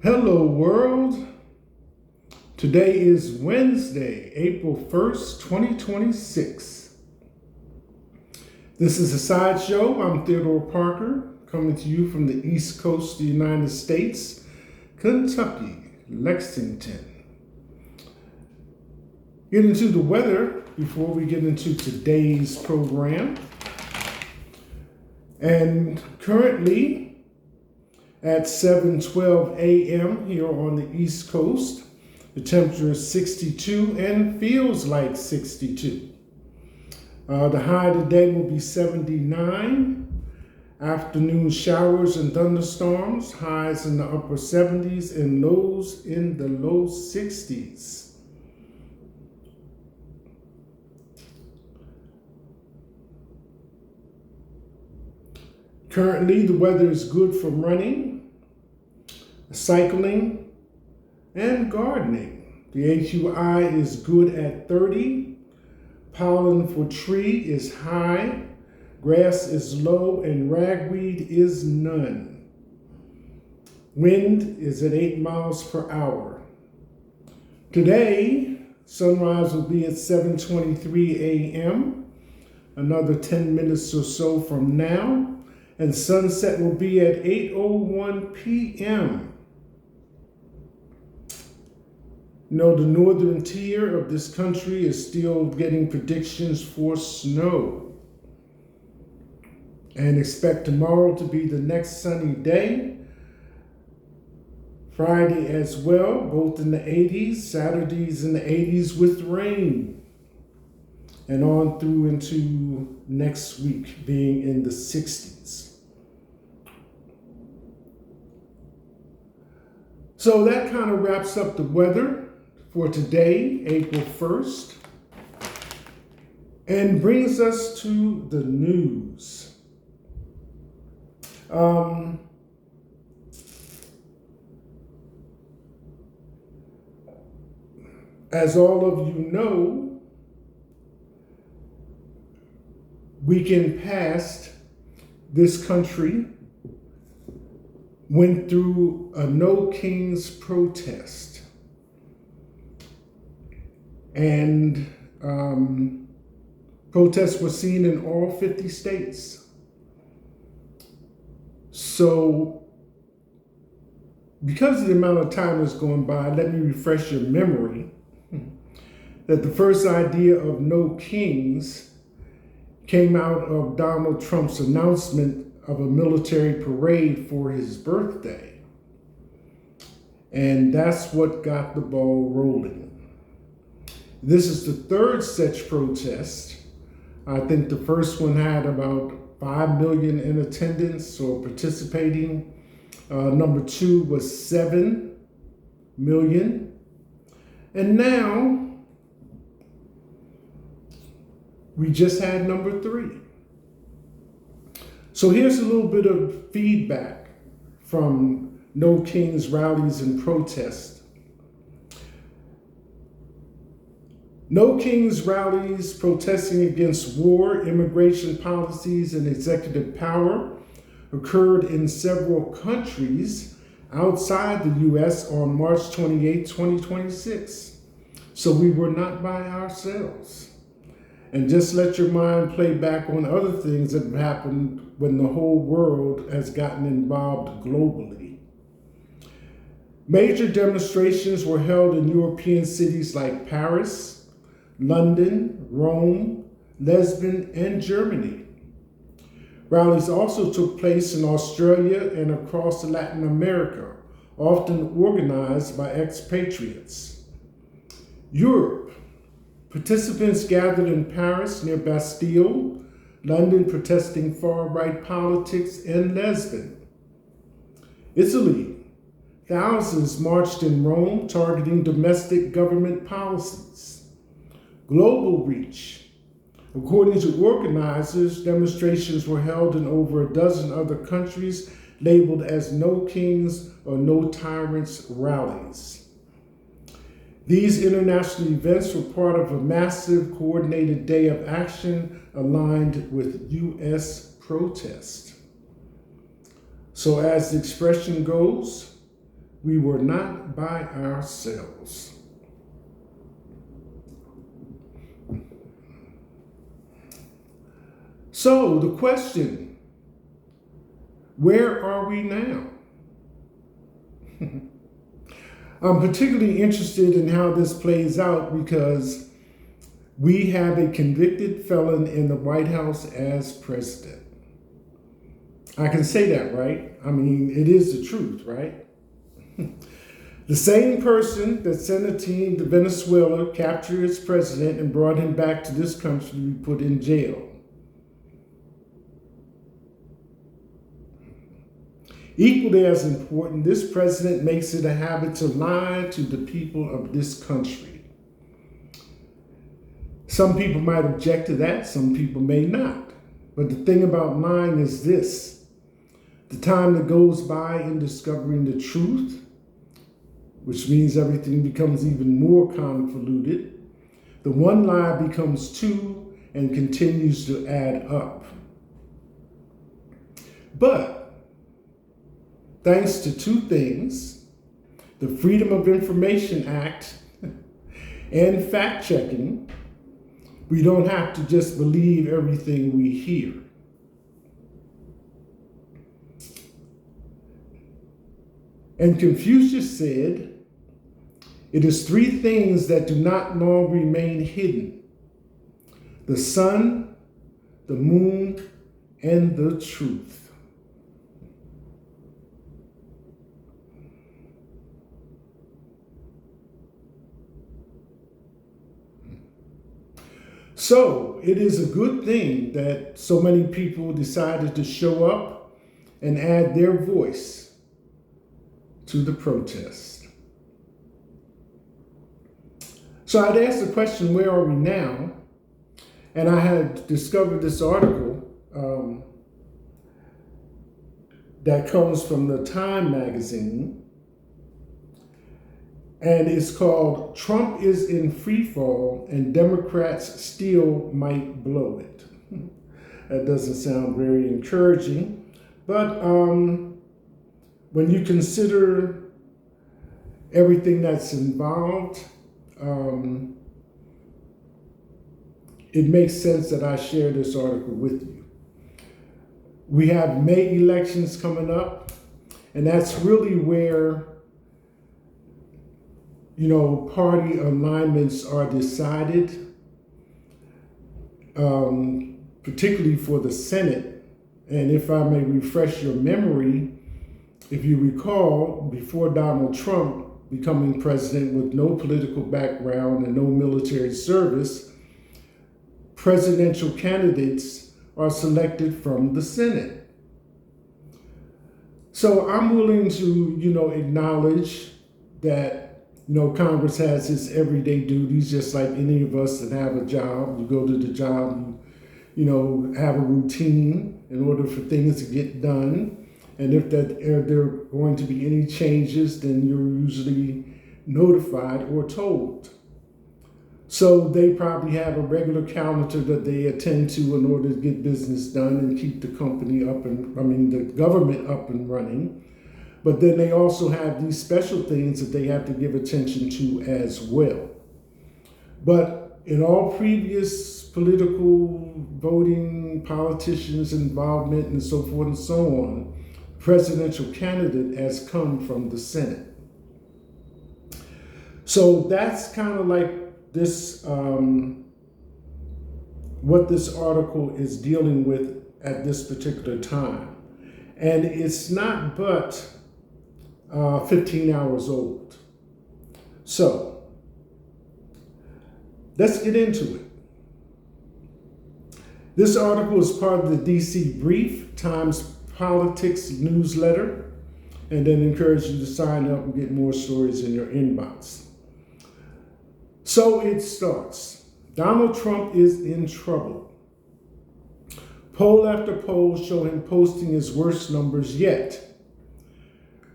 Hello, world. Today is Wednesday, April 1st, 2026. This is a sideshow. I'm Theodore Parker, coming to you from the East Coast of the United States, Kentucky, Lexington. Get into the weather before we get into today's program. And currently, at 7:12 a.m. here on the East Coast, the temperature is 62 and feels like 62. The high today will be 79. Afternoon showers and thunderstorms, highs in the upper 70s and lows in the low 60s. Currently, the weather is good for running, cycling, and gardening. The AQI is good at 30. Pollen for tree is high. Grass is low and ragweed is none. Wind is at 8 miles per hour. Today, sunrise will be at 7:23 a.m., another 10 minutes or so from now. And sunset will be at 8:01 p.m. The northern tier of this country is still getting predictions for snow. And expect tomorrow to be the next sunny day. Friday as well, both in the 80s. Saturday's in the 80s with rain. And on through into next week being in the 60s. So that kind of wraps up the weather for today, April 1st, and brings us to the news. As all of you know, weekend past, this country went through a No Kings protest. And protests were seen in all 50 states. So, because of the amount of time that's going by, let me refresh your memory that the first idea of No Kings came out of Donald Trump's announcement of a military parade for his birthday. And that's what got the ball rolling. This is the third such protest. I think the first one had about 5 million in attendance or participating. Number 2 was 7 million. And now we just had number 3. So here's a little bit of feedback from No Kings rallies and protests. No Kings rallies protesting against war, immigration policies, and executive power occurred in several countries outside the U.S. on March 28, 2026. So we were not by ourselves. And just let your mind play back on other things that have happened when the whole world has gotten involved globally. Major demonstrations were held in European cities like Paris, London, Rome, Lisbon, and Germany. Rallies also took place in Australia and across Latin America, often organized by expatriates. Europe. Participants gathered in Paris near Bastille, London protesting far-right politics, and Lisbon. Italy. Thousands marched in Rome targeting domestic government policies. Global reach. According to organizers, demonstrations were held in over a dozen other countries labeled as No Kings or No Tyrants rallies. These international events were part of a massive coordinated day of action aligned with U.S. protest. So as the expression goes, we were not by ourselves. So the question, where are we now? I'm particularly interested in how this plays out because we have a convicted felon in the White House as president. I can say that, right? I mean, it is the truth, right? The same person that sent a team to Venezuela, captured its president, and brought him back to this country to be put in jail. Equally as important, this president makes it a habit to lie to the people of this country. Some people might object to that, some people may not. But the thing about lying is this: the time that goes by in discovering the truth, which means everything becomes even more convoluted, the one lie becomes two and continues to add up. But thanks to two things, the Freedom of Information Act and fact-checking, we don't have to just believe everything we hear. And Confucius said, "It is three things that do not long remain hidden: the sun, the moon, and the truth." So it is a good thing that so many people decided to show up and add their voice to the protest. So I'd asked the question, where are we now? And I had discovered this article that comes from the Time magazine, and it's called "Trump is in Freefall and Democrats Still Might Blow It." That doesn't sound very encouraging, but when you consider everything that's involved, it makes sense that I share this article with you. We have May elections coming up, and that's really where party alignments are decided, particularly for the Senate. And if I may refresh your memory, if you recall, before Donald Trump becoming president with no political background and no military service, presidential candidates are selected from the Senate. So I'm willing to, acknowledge that Congress has its everyday duties, just like any of us that have a job. You go to the job, you have a routine in order for things to get done. And if there are going to be any changes, then you're usually notified or told. So they probably have a regular calendar that they attend to in order to get business done and keep the the government up and running. But then they also have these special things that they have to give attention to as well. But in all previous political voting, politicians' involvement, and so forth and so on, presidential candidate has come from the Senate. So that's kind of like this, what this article is dealing with at this particular time. And it's not but 15 hours old. So let's get into it. This article is part of the DC Brief, Times Politics newsletter, and then encourage you to sign up and get more stories in your inbox. So it starts. Donald Trump is in trouble. Poll after poll show him posting his worst numbers yet.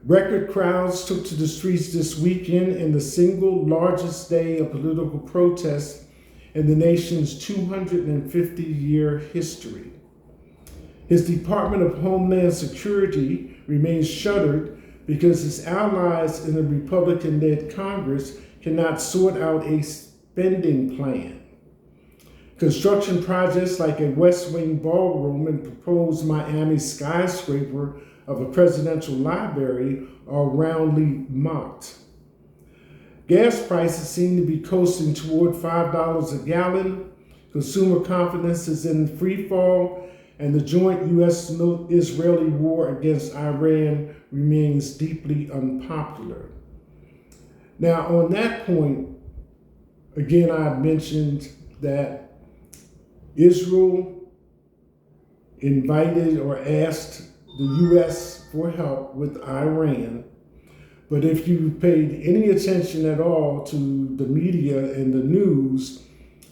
Record crowds took to the streets this weekend in the single largest day of political protest in the nation's 250-year history. His Department of Homeland Security remains shuttered because his allies in the Republican-led Congress cannot sort out a spending plan. Construction projects like a West Wing ballroom and proposed Miami skyscraper of a presidential library are roundly mocked. Gas prices seem to be coasting toward $5 a gallon. Consumer confidence is in free fall, and the joint U.S.-Israeli war against Iran remains deeply unpopular. Now, on that point, again, I mentioned that Israel invited or asked the U.S. for help with Iran. But if you paid any attention at all to the media and the news,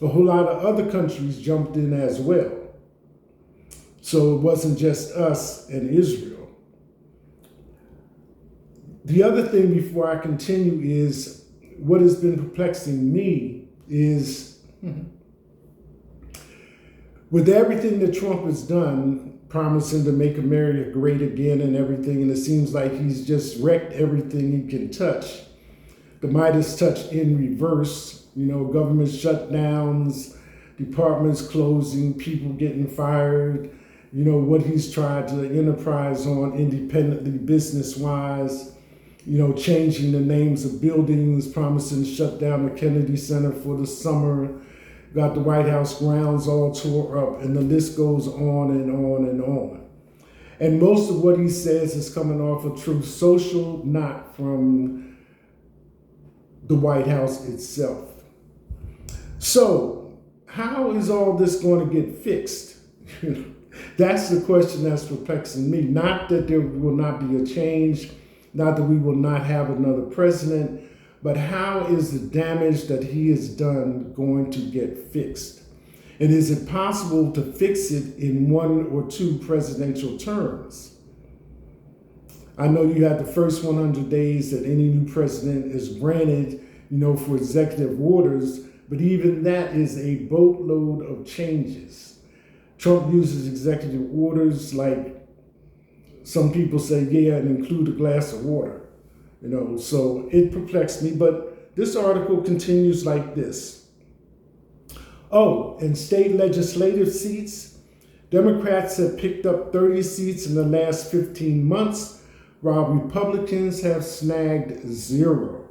a whole lot of other countries jumped in as well. So it wasn't just us and Israel. The other thing before I continue is what has been perplexing me is with everything that Trump has done, promising to make America great again and everything, and it seems like he's just wrecked everything he can touch. The Midas touch in reverse, government shutdowns, departments closing, people getting fired, what he's tried to enterprise on independently, business-wise, changing the names of buildings, promising to shut down the Kennedy Center for the summer, got the White House grounds all tore up, and the list goes on and on and on. And most of what he says is coming off of Truth Social, not from the White House itself. So, how is all this going to get fixed? That's the question that's perplexing me. Not that there will not be a change, not that we will not have another president, but how is the damage that he has done going to get fixed? And is it possible to fix it in 1 or 2 presidential terms? I know you have the first 100 days that any new president is granted, for executive orders, but even that is a boatload of changes. Trump uses executive orders like some people say, and include a glass of water. So it perplexed me, but this article continues like this. Oh, in state legislative seats, Democrats have picked up 30 seats in the last 15 months, while Republicans have snagged 0.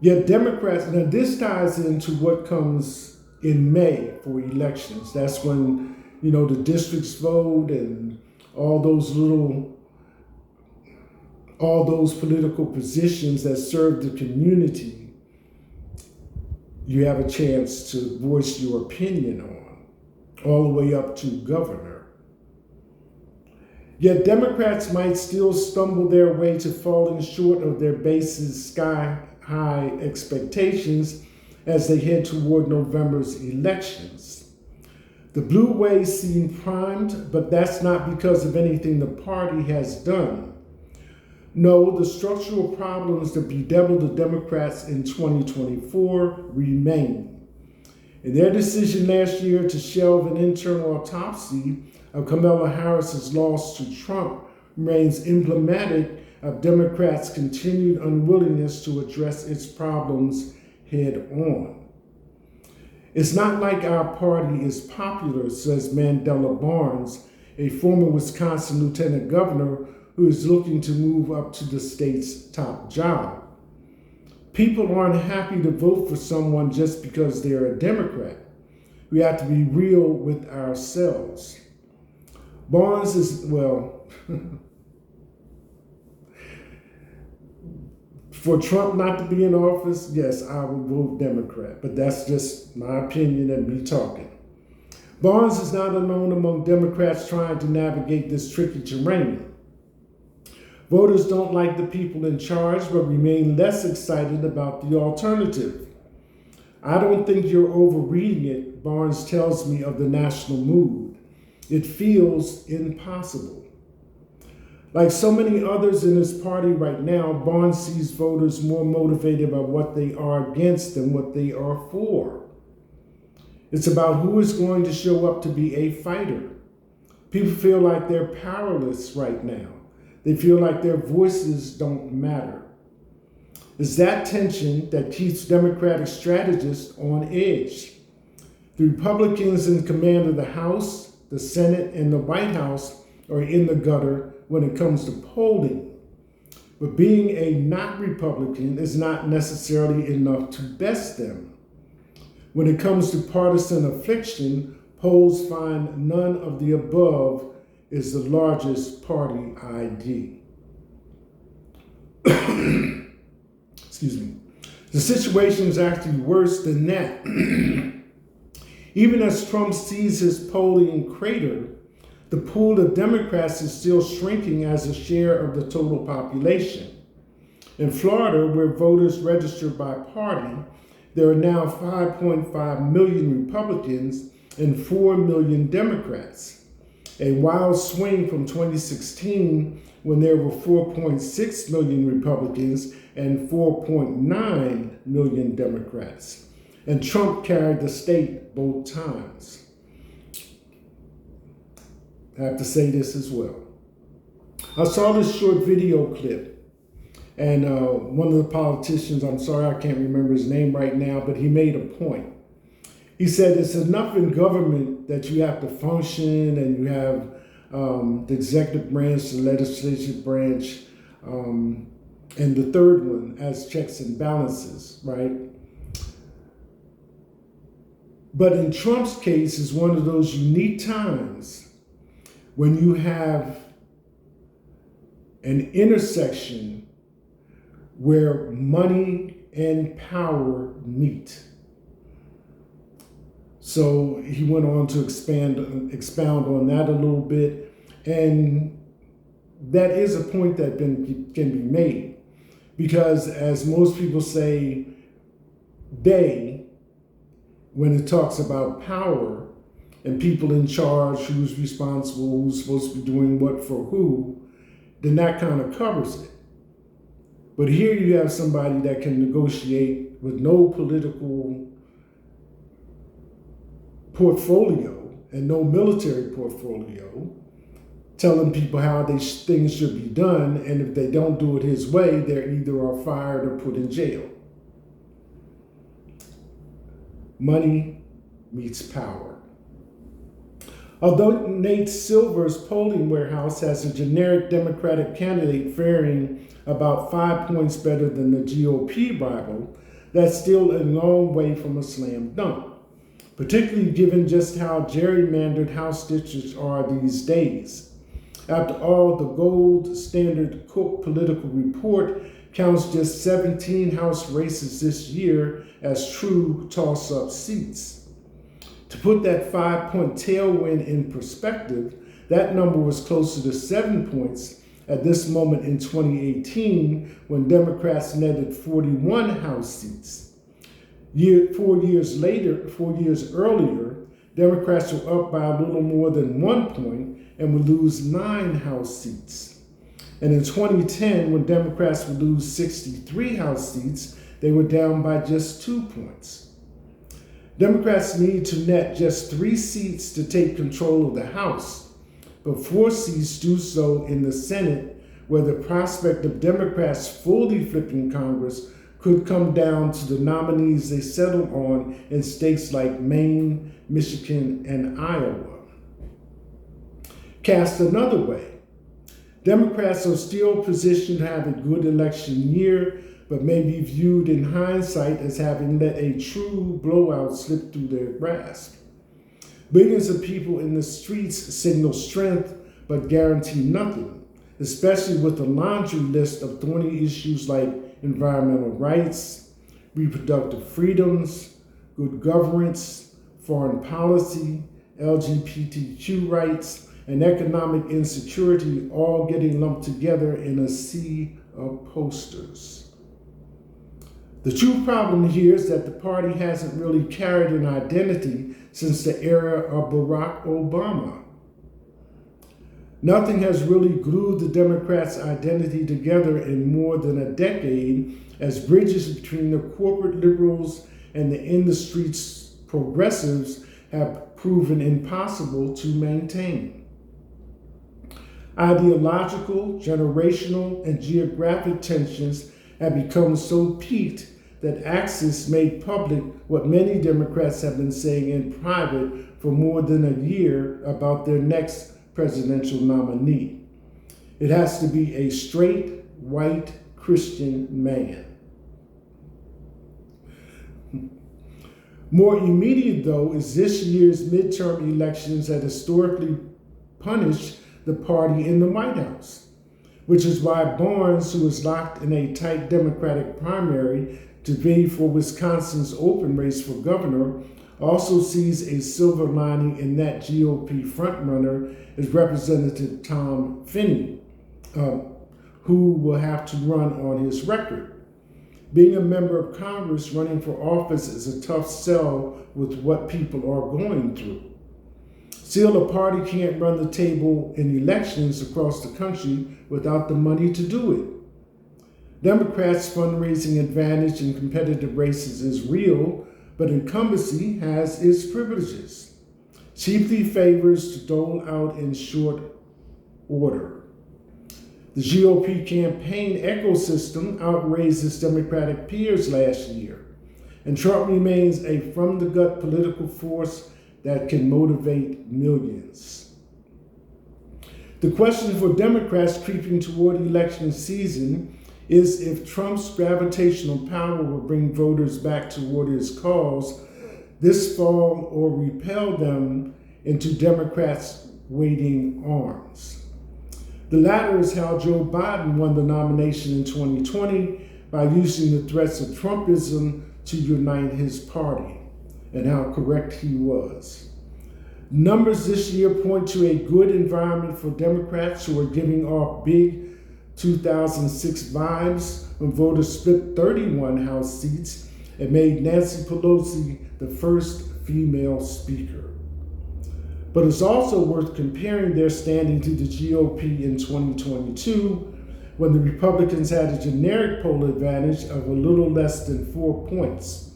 Yet Democrats, now this ties into what comes in May for elections. That's when, the districts vote and all those political positions that serve the community, you have a chance to voice your opinion on, all the way up to governor. Yet Democrats might still stumble their way to falling short of their base's sky-high expectations as they head toward November's elections. The blue waves seem primed, but that's not because of anything the party has done. No, the structural problems that bedeviled the Democrats in 2024 remain. In their decision last year to shelve an internal autopsy of Kamala Harris's loss to Trump remains emblematic of Democrats' continued unwillingness to address its problems head on. It's not like our party is popular, says Mandela Barnes, a former Wisconsin lieutenant governor who is looking to move up to the state's top job. People aren't happy to vote for someone just because they're a Democrat. We have to be real with ourselves. Barnes is, for Trump not to be in office, yes, I would vote Democrat, but that's just my opinion and me talking. Barnes is not alone among Democrats trying to navigate this tricky terrain. Voters don't like the people in charge, but remain less excited about the alternative. I don't think you're overreading it, Barnes tells me of the national mood. It feels impossible. Like so many others in his party right now, Barnes sees voters more motivated by what they are against than what they are for. It's about who is going to show up to be a fighter. People feel like they're powerless right now. They feel like their voices don't matter. It's that tension that keeps Democratic strategists on edge. The Republicans in command of the House, the Senate, and the White House are in the gutter when it comes to polling. But being a not Republican is not necessarily enough to best them. When it comes to partisan affliction, polls find none of the above is the largest party ID. Excuse me. The situation is actually worse than that. Even as Trump sees his polling crater, the pool of Democrats is still shrinking as a share of the total population. In Florida, where voters register by party, there are now 5.5 million Republicans and 4 million Democrats, a wild swing from 2016 when there were 4.6 million Republicans and 4.9 million Democrats. And Trump carried the state both times. I have to say this as well. I saw this short video clip, and one of the politicians, I'm sorry I can't remember his name right now, but he made a point. He said it's enough in government that you have to function and you have the executive branch, the legislative branch, and the third one as checks and balances, right? But in Trump's case, is one of those unique times when you have an intersection where money and power meet. So he went on to expound on that a little bit, and that is a point that can be made, because as most people say, when it talks about power and people in charge, who's responsible, who's supposed to be doing what for who, then that kind of covers it. But here you have somebody that can negotiate with no political portfolio and no military portfolio, telling people how things should be done, and if they don't do it his way, they either are fired or put in jail. Money meets power. Although Nate Silver's polling warehouse has a generic Democratic candidate faring about 5 points better than the GOP rival, that's still a long way from a slam dunk, particularly given just how gerrymandered House districts are these days. After all, the gold standard Cook political report counts just 17 House races this year as true toss-up seats. To put that 5-point tailwind in perspective, that number was closer to 7 points at this moment in 2018, when Democrats netted 41 House seats. 4 years earlier, Democrats were up by a little more than 1 point and would lose 9 House seats. And in 2010, when Democrats would lose 63 House seats, they were down by just 2 points. Democrats need to net just 3 seats to take control of the House, but 4 seats do so in the Senate, where the prospect of Democrats fully flipping Congress could come down to the nominees they settled on in states like Maine, Michigan, and Iowa. Cast another way, Democrats are still positioned to have a good election year, but may be viewed in hindsight as having let a true blowout slip through their grasp. Billions of people in the streets signal strength, but guarantee nothing, especially with a laundry list of thorny issues like environmental rights, reproductive freedoms, good governance, foreign policy, LGBTQ rights, and economic insecurity, all getting lumped together in a sea of posters. The true problem here is that the party hasn't really carried an identity since the era of Barack Obama. Nothing has really glued the Democrats' identity together in more than a decade, as bridges between the corporate liberals and the in-the-streets progressives have proven impossible to maintain. Ideological, generational, and geographic tensions have become so peaked that Axis made public what many Democrats have been saying in private for more than a year about their next presidential nominee. It has to be a straight, white, Christian man. More immediate, though, is this year's midterm elections that historically punished the party in the White House, which is why Barnes, who is locked in a tight Democratic primary to bid for Wisconsin's open race for governor, also sees a silver lining in that GOP frontrunner is Representative Tom Finney, who will have to run on his record. Being a member of Congress running for office is a tough sell with what people are going through. Still, a party can't run the table in elections across the country without the money to do it. Democrats' fundraising advantage in competitive races is real, but incumbency has its privileges. Chiefly favors to dole out in short order. The GOP campaign ecosystem outraised its Democratic peers last year, and Trump remains a from-the-gut political force that can motivate millions. The question for Democrats creeping toward election season is if Trump's gravitational power will bring voters back toward his cause this fall or repel them into Democrats' waiting arms. The latter is how Joe Biden won the nomination in 2020 by using the threats of Trumpism to unite his party, and how correct he was. Numbers this year point to a good environment for Democrats who are giving off big 2006 vibes when voters split 31 House seats and made Nancy Pelosi the first female speaker. But it's also worth comparing their standing to the GOP in 2022, when the Republicans had a generic poll advantage of a little less than 4 points.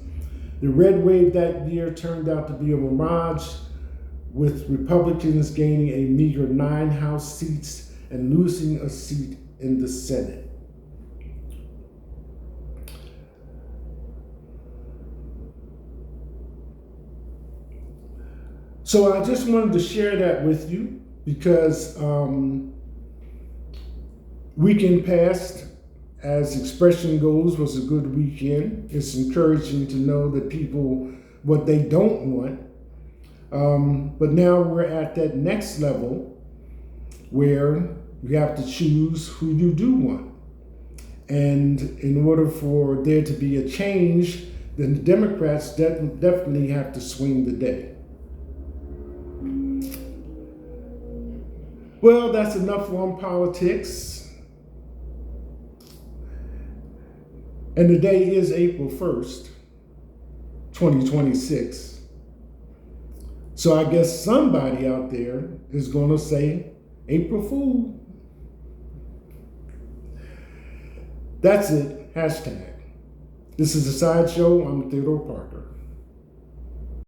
The red wave that year turned out to be a mirage, with Republicans gaining a meager 9 House seats and losing a seat in the Senate. So I just wanted to share that with you because weekend past, as expression goes, was a good weekend. It's encouraging to know that people, what they don't want. But now we're at that next level where you have to choose who you do want. And in order for there to be a change, then the Democrats definitely have to swing the day. Well, that's enough on politics. And the day is April 1st, 2026. So I guess somebody out there is going to say, April Fool. That's it. Hashtag. This is The Sideshow. I'm Theodore Parker.